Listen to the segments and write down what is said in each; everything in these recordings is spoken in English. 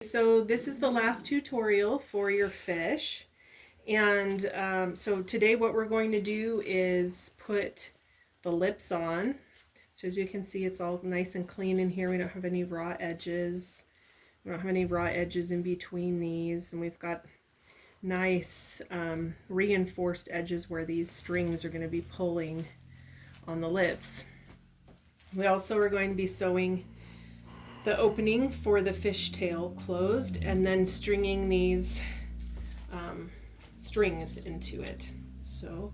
So this is the last tutorial for your fish, and so today what we're going to do is put the lips on. So as you can see, it's all nice and clean in here. We don't have any raw edges. We don't have any raw edges in between these, and we've got nice reinforced edges where these strings are going to be pulling on the lips. We also are going to be sewing the opening for the fishtail closed and then stringing these strings into it. So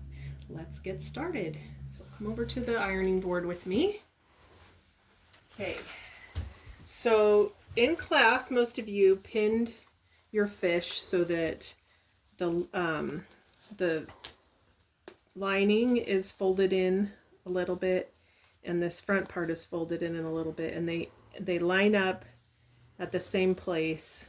let's get started. So come over to the ironing board with me. Okay, so in class most of you pinned your fish so that the lining is folded in a little bit and this front part is folded in a little bit, and they line up at the same place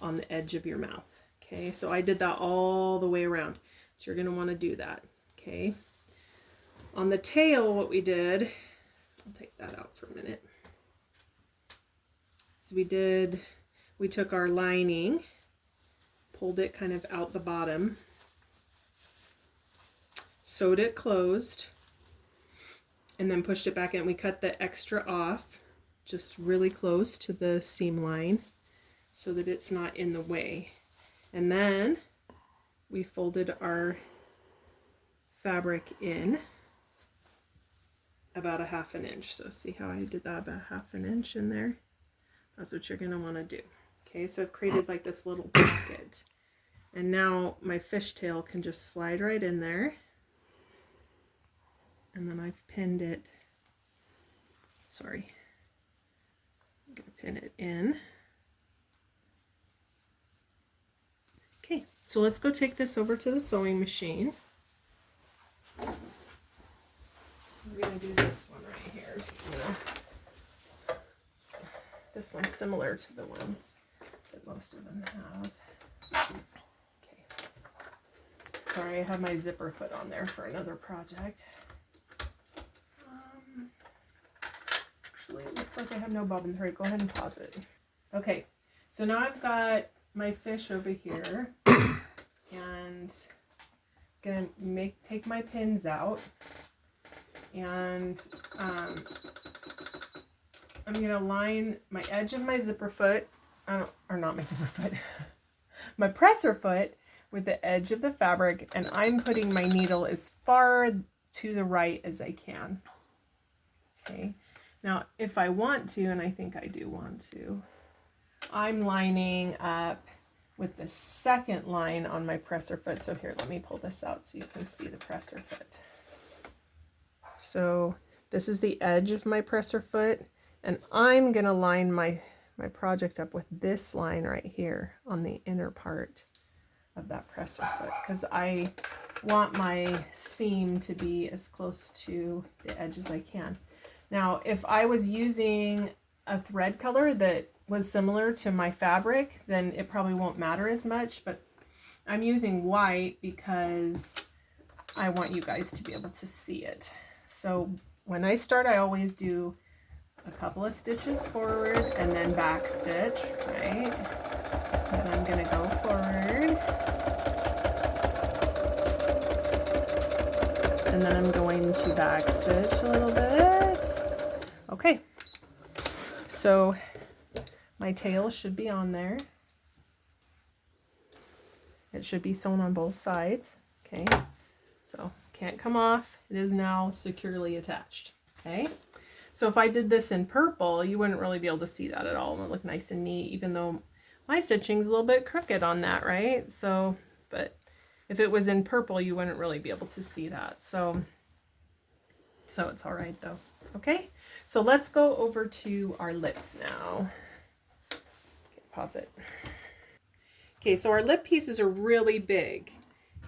on the edge of your mouth. Okay, so I did that all the way around. So you're going to want to do that. Okay. On the tail, what we did, I'll take that out for a minute. So we took our lining, pulled it kind of out the bottom, sewed it closed, and then pushed it back in. We cut the extra off just really close to the seam line so that it's not in the way. And then we folded our fabric in about 1/2 inch. So see how I did that, about 1/2 inch in there? That's what you're going to want to do. Okay, so I've created like this little pocket. And now my fishtail can just slide right in there. And then I've pinned it. Sorry. I'm going to pin it in. Okay, so let's go take this over to the sewing machine. We're going to do this one right here. This one's similar to the ones that most of them have. Okay. Sorry, I have my zipper foot on there for another project. Actually, it looks like I have no bobbin thread. Go ahead and pause it. Okay, so now I've got my fish over here, and gonna take my pins out, and I'm gonna line my edge of my zipper foot, or not my zipper foot, my presser foot with the edge of the fabric, and I'm putting my needle as far to the right as I can. Okay. Now, if I want to, and I think I do want to, I'm lining up with the second line on my presser foot. So here, let me pull this out so you can see the presser foot. So this is the edge of my presser foot, and I'm going to line my project up with this line right here on the inner part of that presser foot, because I want my seam to be as close to the edge as I can. Now, if I was using a thread color that was similar to my fabric, then it probably won't matter as much, but I'm using white because I want you guys to be able to see it. So when I start, I always do a couple of stitches forward and then back stitch, right? And I'm going to go forward. And then I'm going to back stitch a little bit. Okay, so my tail should be on there. It should be sewn on both sides. Okay, so can't come off. It is now securely attached. Okay, so if I did this in purple, you wouldn't really be able to see that at all. It would look nice and neat, even though my stitching's a little bit crooked on that, right? So, but if it was in purple, you wouldn't really be able to see that. So it's all right though. Okay, so let's go over to our lips now. Okay, pause it. Okay, so our lip pieces are really big,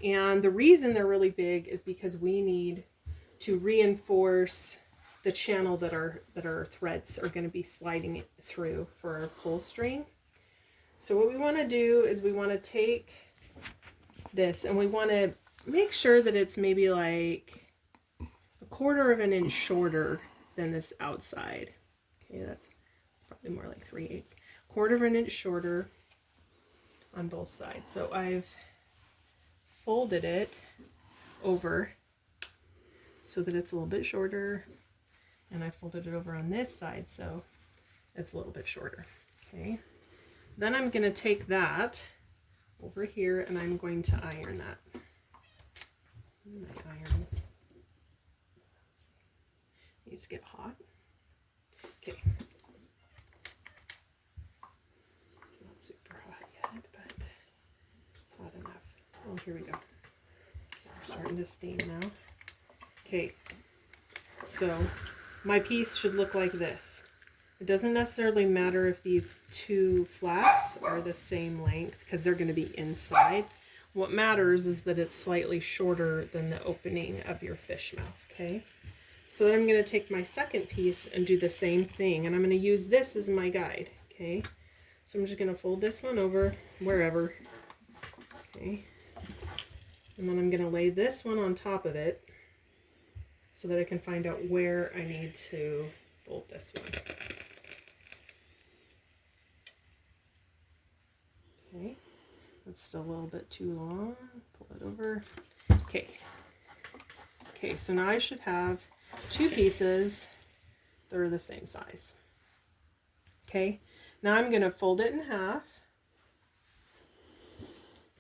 and the reason they're really big is because we need to reinforce the channel that our threads are going to be sliding through for our pull string. So what we want to do is we want to take this and we want to make sure that it's maybe like 1/4 of an inch shorter than this outside. Okay, that's probably more like 3/8. 1/4 of an inch shorter on both sides. So I've folded it over so that it's a little bit shorter, and I folded it over on this side so it's a little bit shorter. Okay, then I'm going to take that over here and I'm going to iron that. My iron needs to get hot. Okay, it's not super hot yet, but it's hot enough. Oh, here we go. We're starting to steam now. Okay, so my piece should look like this. It doesn't necessarily matter if these two flaps are the same length because they're going to be inside. What matters is that it's slightly shorter than the opening of your fish mouth, okay? So then I'm going to take my second piece and do the same thing, and I'm going to use this as my guide, okay? So I'm just going to fold this one over wherever, okay? And then I'm going to lay this one on top of it so that I can find out where I need to fold this one. Okay, that's still a little bit too long. Pull it over. Okay. Okay, so now I should have two pieces that are the same size. Okay, now I'm going to fold it in half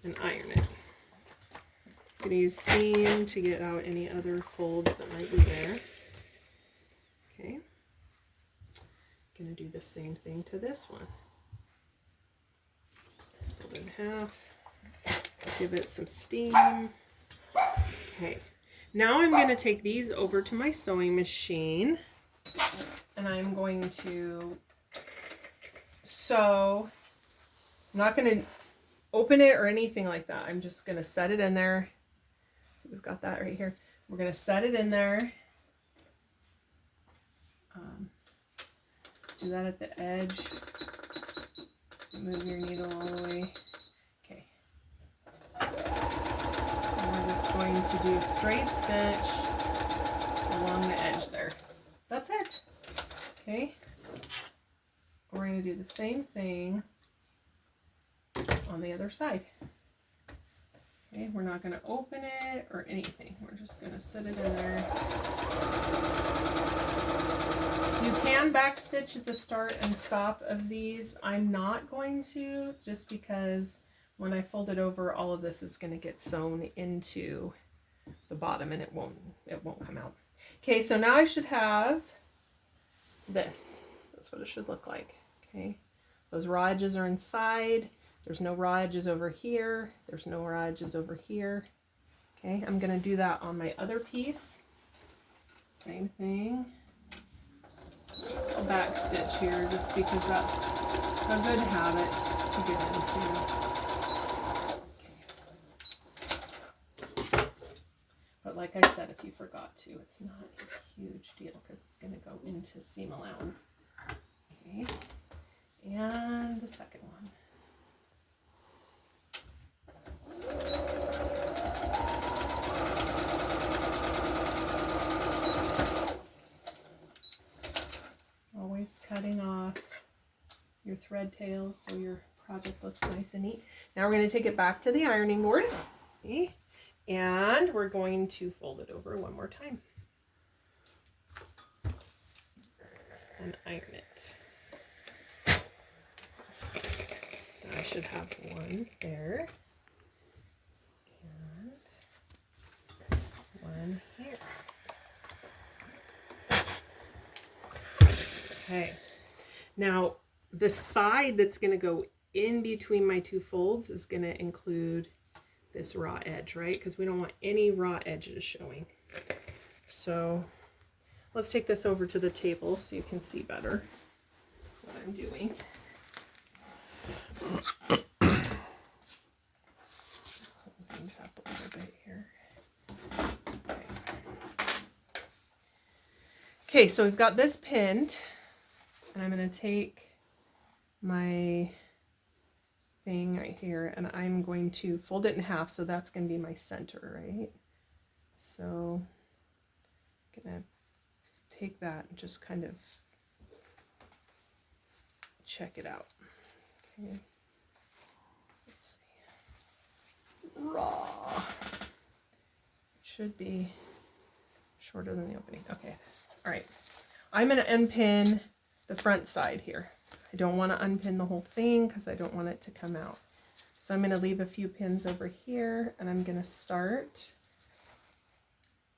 and iron it. I'm going to use steam to get out any other folds that might be there. Okay, I'm going to do the same thing to this one. Fold it in half, give it some steam. Okay, now I'm going to take these over to my sewing machine and I'm going to sew. I'm not going to open it or anything like that. I'm just going to set it in there. So we've got that right here. We're going to set it in there. Do that at the edge. Move your needle all the way. Okay. And we're just going to do a straight stitch along the edge there. That's it. Okay. We're going to do the same thing on the other side. Okay, we're not going to open it or anything. We're just going to set it in there. You can back stitch at the start and stop of these. I'm not going to, just because when I fold it over, all of this is going to get sewn into the bottom and it won't come out. Okay, so now I should have this. That's what it should look like. Okay, those raw edges are inside. There's no raw edges over here. There's no raw edges over here. Okay, I'm going to do that on my other piece. Same thing. I'll back stitch here just because that's a good habit to get into. Okay. But like I said, if you forgot to, it's not a huge deal because it's going to go into seam allowance. Okay, and the second one. Always cutting off your thread tails so your project looks nice and neat. Now we're going to take it back to the ironing board, okay, and we're going to fold it over one more time and iron it. I should have one there and one here. Okay, now the side that's going to go in between my two folds is going to include this raw edge, right? Because we don't want any raw edges showing. So let's take this over to the table so you can see better what I'm doing. Hold things up a little bit here. Okay, so we've got this pinned. And I'm going to take my thing right here and I'm going to fold it in half, so that's going to be my center, right? So I'm going to take that and just kind of check it out. Okay. Let's see. Raw. Should be shorter than the opening. Okay, all right. I'm going to unpin the front side here. I don't want to unpin the whole thing because I don't want it to come out. So I'm going to leave a few pins over here, and I'm going to start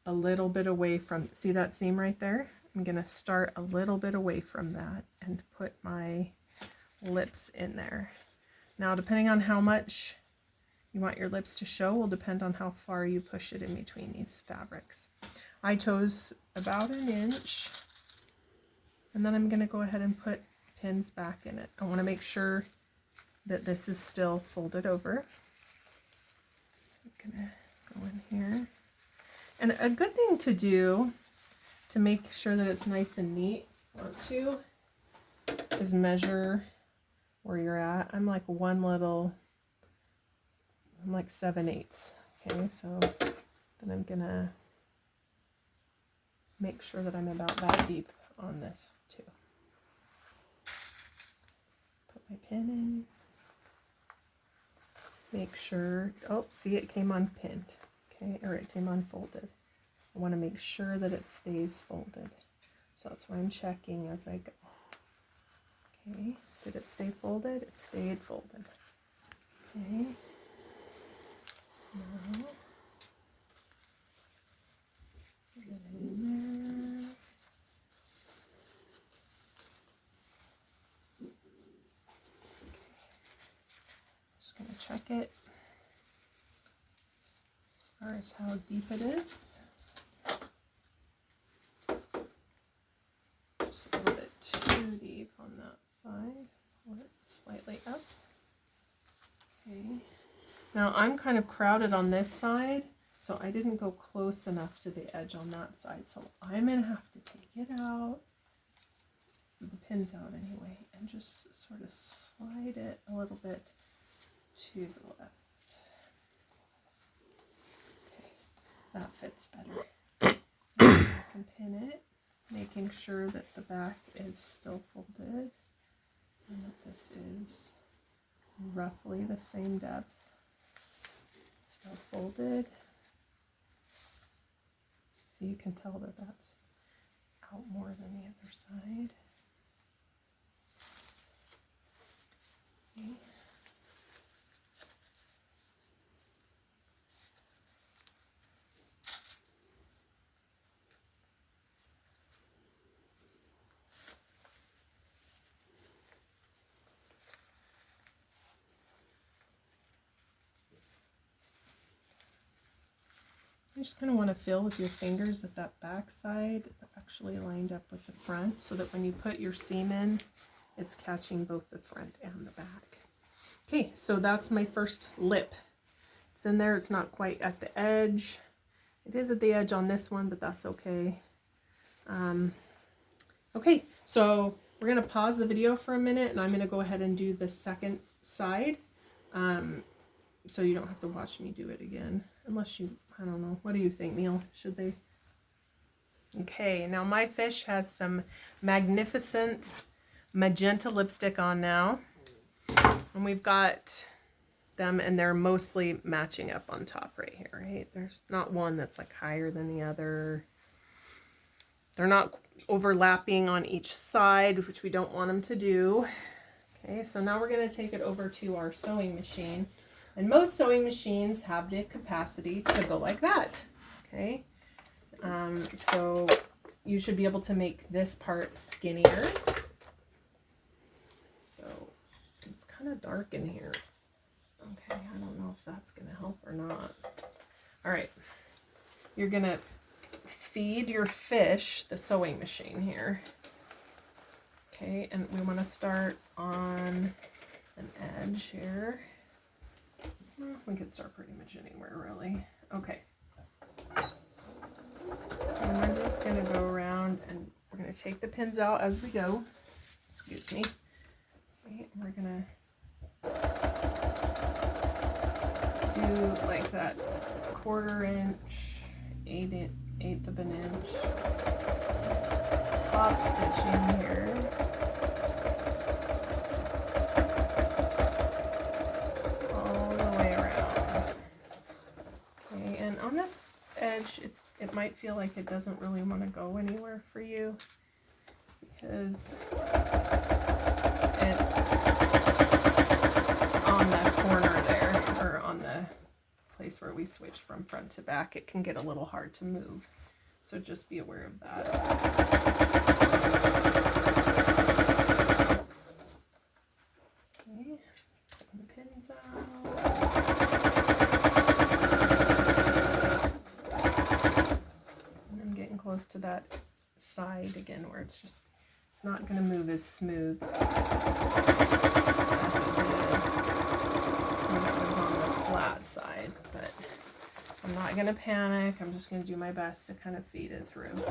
a little bit away from, see that seam right there? I'm going to start a little bit away from that and put my lips in there. Now, depending on how much you want your lips to show will depend on how far you push it in between these fabrics. I chose about 1 inch, and then I'm going to go ahead and put pins back in it. I want to make sure that this is still folded over. I'm going to go in here. And a good thing to do to make sure that it's nice and neat, is measure where you're at. I'm like I'm like 7/8. Okay, so then I'm gonna make sure that I'm about that deep on this too. Put my pin in. Make sure, oh, see, it came unpinned. Okay, or it came unfolded. I want to make sure that it stays folded. So that's why I'm checking as I go. Okay, did it stay folded? It stayed folded. Okay. Now, get it in there. Just going to check it as far as how deep it is. Just a little bit too deep on that side. Pull it slightly up. Okay. Now I'm kind of crowded on this side, so I didn't go close enough to the edge on that side. So I'm going to have to take it out, the pins out anyway, and just sort of slide it a little bit to the left. Okay, that fits better. And I can pin it, making sure that the back is still folded and that this is roughly the same depth. Still folded. So you can tell that that's out more than the other side. Okay. You just kind of want to feel with your fingers that that back side is actually lined up with the front, so that when you put your seam in, it's catching both the front and the back. Okay, so that's my first lip. It's in there. It's not quite at the edge. It is at the edge on this one, but that's okay. Okay, so we're going to pause the video for a minute, and I'm going to go ahead and do the second side, so you don't have to watch me do it again, unless you, I don't know. What do you think, Neil? Should they? Okay, now my fish has some magnificent magenta lipstick on now. And we've got them, and they're mostly matching up on top right here, right? There's not one that's like higher than the other. They're not overlapping on each side, which we don't want them to do. Okay, so now we're going to take it over to our sewing machine. And most sewing machines have the capacity to go like that. Okay, so you should be able to make this part skinnier. So it's kind of dark in here. Okay, I don't know if that's going to help or not. All right, you're going to feed your fish the sewing machine here. Okay, and we want to start on an edge here. We could start pretty much anywhere, really. Okay. And we're just going to go around, and we're going to take the pins out as we go. Excuse me. Okay, and we're going to do like that 1/4 inch, 1/8 of an inch top stitching here. edge, it might feel like it doesn't really want to go anywhere for you because it's on the corner there, or on the place where we switch from front to back. It can get a little hard to move, so just be aware of that. Okay, pull the pins out. And I'm getting close to that side again where it's not going to move as smooth as it did when it was on the flat side, but I'm not going to panic. I'm just going to do my best to kind of feed it through. Okay.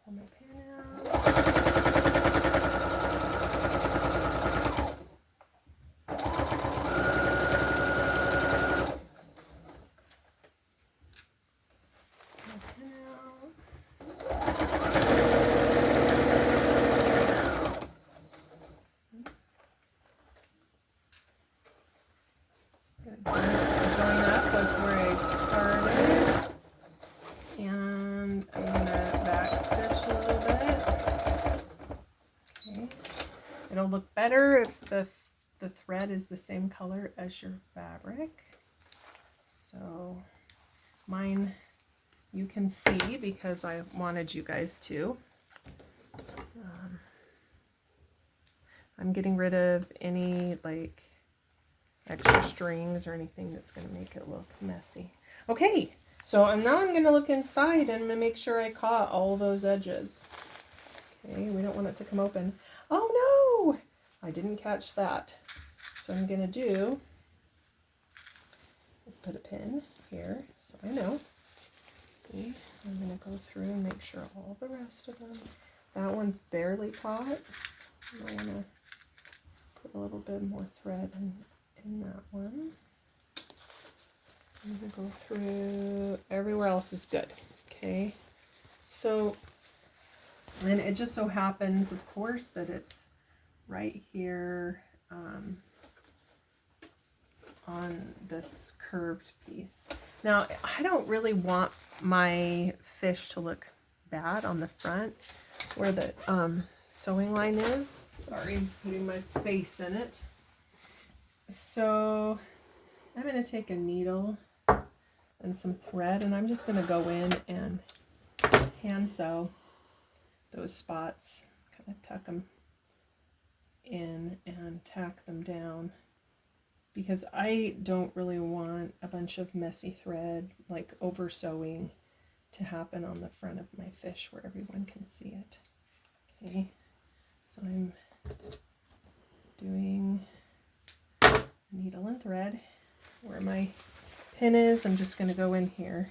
Pull my pin out. Join up with where I started, and I'm going to back stitch a little bit. Okay. It'll look better if the thread is the same color as your fabric. So mine you can see because I wanted you guys to. I'm getting rid of any like extra strings or anything that's going to make it look messy. Okay, so now I'm going to look inside and I'm going to make sure I caught all those edges. Okay, we don't want it to come open. Oh no! I didn't catch that. So what I'm going to do is put a pin here so I know. Okay, I'm going to go through and make sure all the rest of them. That one's barely caught. I want to put a little bit more thread in that one. I'm going to go through, everywhere else is good. Okay, so, and it just so happens, of course, that it's right here on this curved piece. Now, I don't really want my fish to look bad on the front where the sewing line is. Sorry, I'm putting my face in it. So I'm going to take a needle and some thread, and I'm just going to go in and hand sew those spots, kind of tuck them in and tack them down, because I don't really want a bunch of messy thread, like over sewing, to happen on the front of my fish where everyone can see it. Okay, so I'm doing needle and thread. Where my pin is, I'm just going to go in here,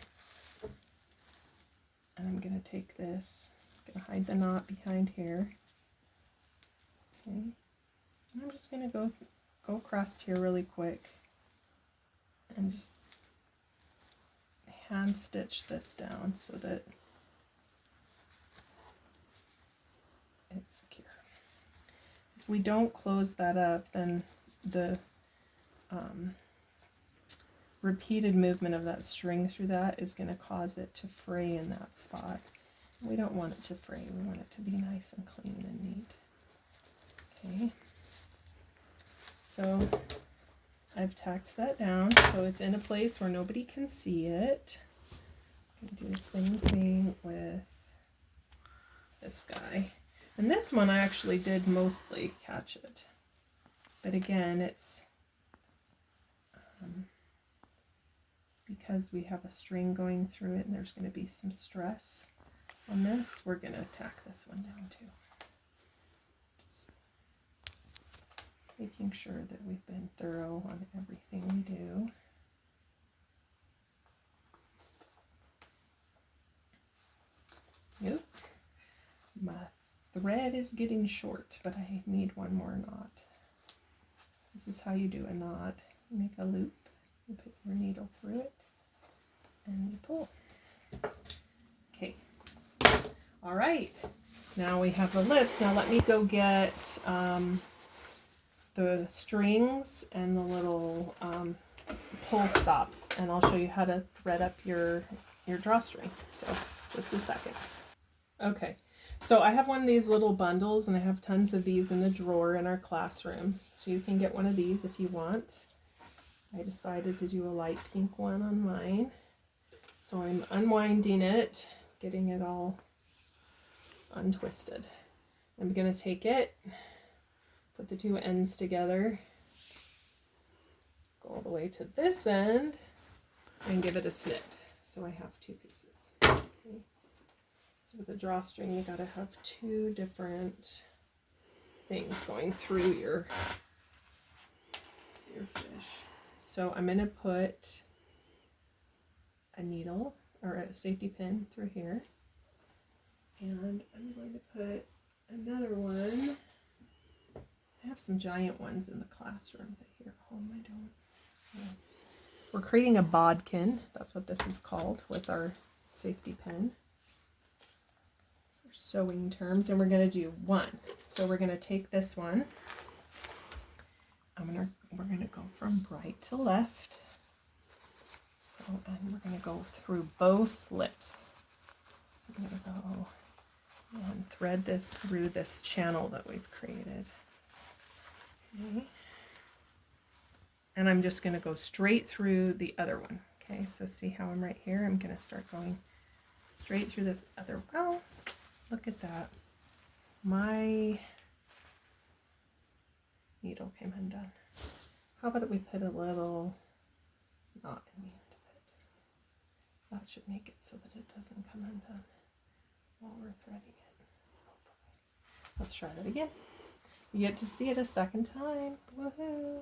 and I'm going to take this, I'm going to hide the knot behind here. Okay, and I'm just going to go across here really quick and just hand stitch this down so that it's secure. If we don't close that up, then the repeated movement of that string through that is going to cause it to fray in that spot. We don't want it to fray. We want it to be nice and clean and neat. Okay, so I've tacked that down so it's in a place where nobody can see it. I'm going to do the same thing with this guy. And this one I actually did mostly catch it. But again, it's because we have a string going through it and there's going to be some stress on this, we're going to tack this one down too. Just making sure that we've been thorough on everything we do. Yep, my thread is getting short, but I need one more knot. This is how you do a knot. You make a loop, you put your needle through it, and you pull. Okay, all right, now we have the lips. Now let me go get the strings and the little pull stops, and I'll show you how to thread up your drawstring. So just a second. Okay, so I have one of these little bundles, and I have tons of these in the drawer in our classroom, so you can get one of these if you want. I decided to do a light pink one on mine, so I'm unwinding it, getting it all untwisted. I'm going to take it, put the two ends together, go all the way to this end, and give it a snip. So I have two pieces. Okay. So with a drawstring, you got to have two different things going through your fish. So I'm going to put a needle or a safety pin through here, and I'm going to put another one. I have some giant ones in the classroom, but here at home I don't. So we're creating a bodkin. That's what this is called, with our safety pin. For sewing terms, and we're going to do one. So we're going to take this one. We're going to go from right to left. So, and we're going to go through both lips. So I'm going to go and thread this through this channel that we've created. Okay. And I'm just going to go straight through the other one. Okay, so see how I'm right here? I'm going to start going straight through this other. Oh, look at that. My needle came undone. How about we put a little knot in the end of it? That should make it so that it doesn't come undone while we're threading it. Hopefully. Let's try that again. You get to see it a second time. Woohoo!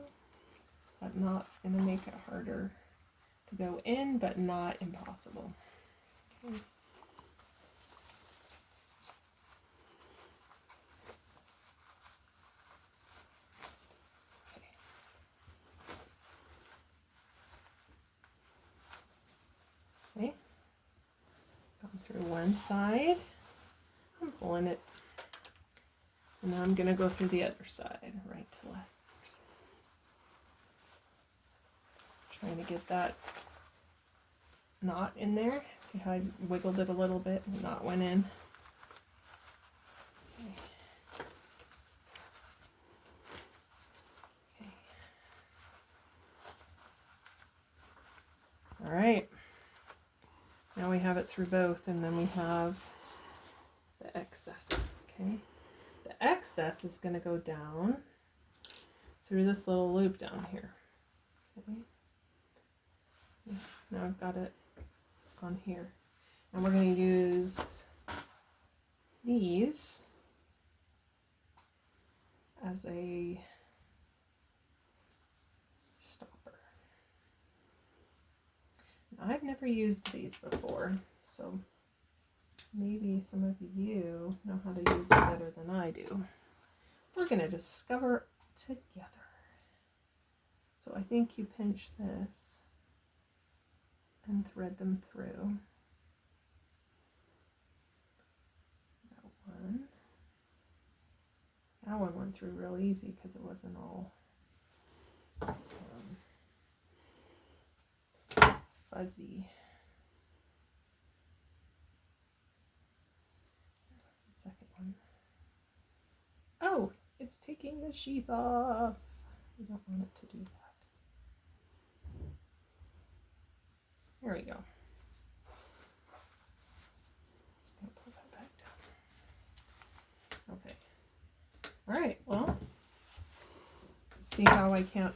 That knot's going to make it harder to go in, but not impossible. Okay. Okay. Gone through one side. I'm pulling it. And now I'm going to go through the other side, right to left. Trying to get that knot in there. See how I wiggled it a little bit and the knot went in. Okay. Okay. All right. Now we have it through both, and then we have the excess. Okay. The excess is going to go down through this little loop down here. Okay. Now I've got it on here, and we're going to use these as a stopper. Now, I've never used these before, so maybe some of you know how to use it better than I do. We're going to discover together. So I think you pinch this and thread them through. That one went through real easy because it wasn't all fuzzy. That's the second one. Oh, it's taking the sheath off. We don't want it to do that. There we go. Pull that back down. Okay. All right. Well, see how I can't.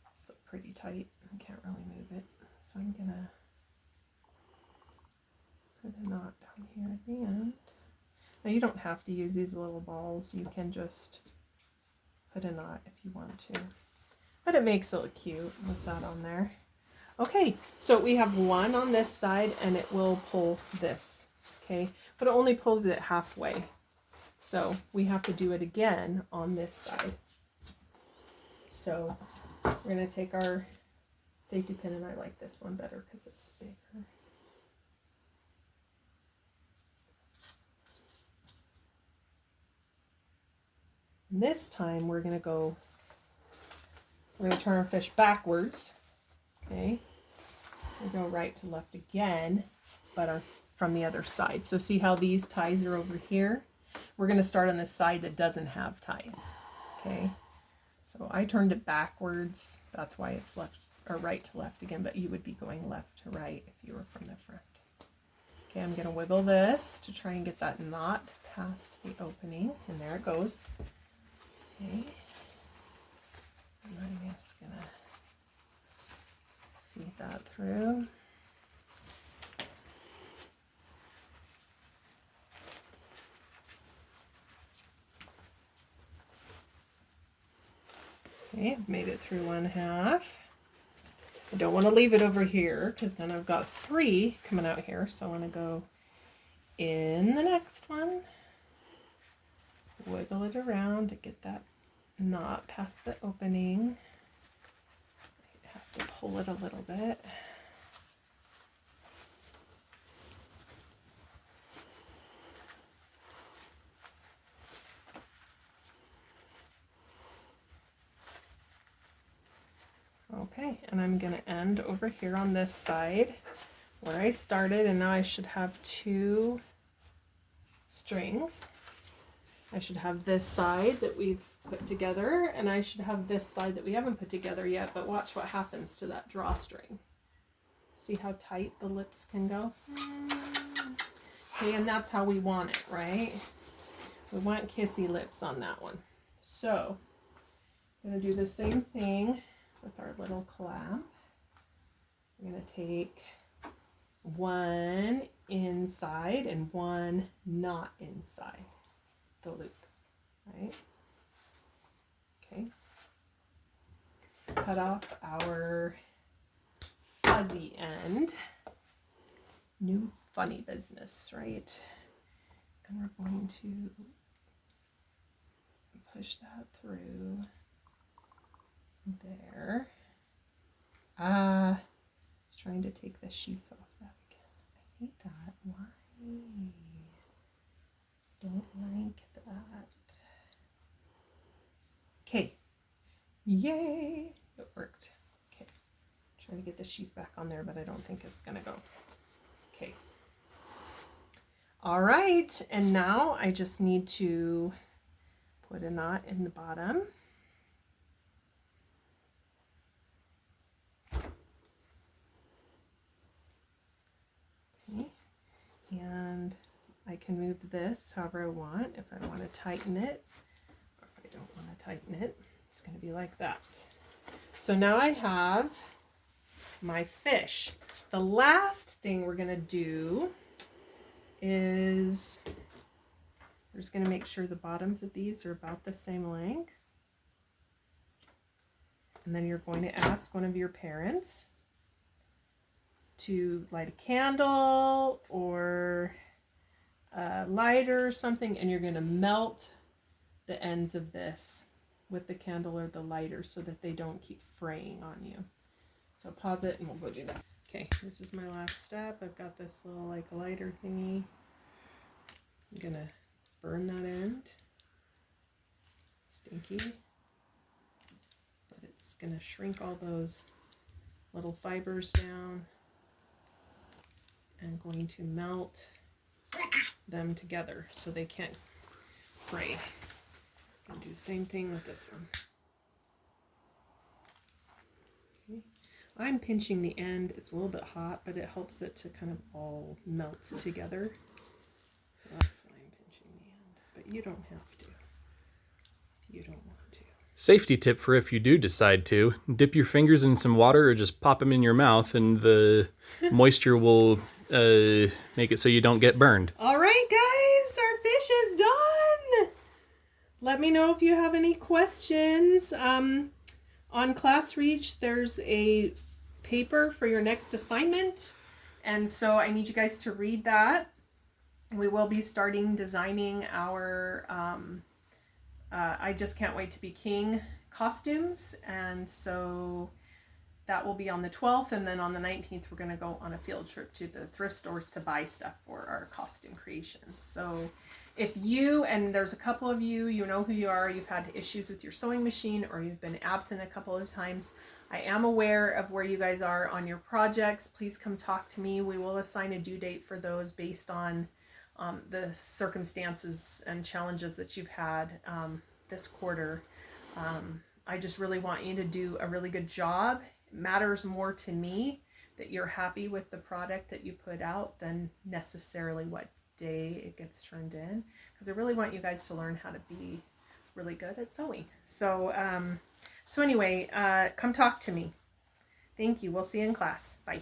It's pretty tight. I can't really move it. So I'm gonna put a knot down here at the end. Now you don't have to use these little balls. You can just put a knot if you want to. But it makes it look cute with that on there. Okay, so we have one on this side, and it will pull this, okay? But it only pulls it halfway. So we have to do it again on this side. So we're going to take our safety pin, and I like this one better because it's bigger. And this time we're going to turn our fish backwards. Okay. We'll go right to left again, but from the other side. So see how these ties are over here? We're going to start on the side that doesn't have ties. Okay. So I turned it backwards. That's why it's left or right to left again, but you would be going left to right if you were from the front. Okay, I'm going to wiggle this to try and get that knot past the opening, and there it goes. Okay. And I'm just going to feed that through. Okay, I've made it through one half. I don't want to leave it over here because then I've got 3 coming out here. So I want to go in the next one, wiggle it around to get that knot past the opening. I have to pull it a little bit. Okay, and I'm going to end over here on this side where I started, and now I should have 2 strings. I should have this side that we've put together, and I should have this side that we haven't put together yet, but watch what happens to that drawstring. See how tight the lips can go? Okay, and that's how we want it, right? We want kissy lips on that one. So, I'm going to do the same thing with our little clamp. We're going to take 1 inside and 1 not inside the loop, right? Okay. Cut off our fuzzy end. New funny business, right? And we're going to push that through there. I was trying to take the sheath off that again. I hate that. Why? Don't like that. Okay. Yay! It worked. Okay. Trying to get the sheath back on there, but I don't think it's gonna go. Okay. All right, and now I just need to put a knot in the bottom. Okay. And I can move this however I want. If I want to tighten it, or if I don't want to tighten it, it's going to be like that. So now I have my fish. The last thing we're going to do is we're just going to make sure the bottoms of these are about the same length. And then you're going to ask one of your parents to light a candle or a lighter or something, and you're going to melt the ends of this with the candle or the lighter so that they don't keep fraying on you. So pause it and we'll go do that. Okay, this is my last step. I've got this little like lighter thingy. I'm going to burn that end. Stinky. But it's going to shrink all those little fibers down and going to melt them together so they can't fray. I'll do the same thing with this one. Okay. I'm pinching the end. It's a little bit hot, but it helps it to kind of all melt together. So that's why I'm pinching the end. But you don't have to. You don't want to. Safety tip for if you do decide to, dip your fingers in some water or just pop them in your mouth, and the moisture will make it so you don't get burned. All right, guys, our fish is done. Let me know if you have any questions. On ClassReach, there's a paper for your next assignment, and so I need you guys to read that. We will be starting designing our I Just Can't Wait to Be King costumes, and so that will be on the 12th, and then on the 19th we're going to go on a field trip to the thrift stores to buy stuff for our costume creations. So if you, and there's a couple of you, you know who you are, you've had issues with your sewing machine or you've been absent a couple of times, I am aware of where you guys are on your projects. Please come talk to me. We will assign a due date for those based on the circumstances and challenges that you've had this quarter. I just really want you to do a really good job. It matters more to me that you're happy with the product that you put out than necessarily what day it gets turned in, because I really want you guys to learn how to be really good at sewing. So anyway, come talk to me. Thank you. We'll see you in class. Bye.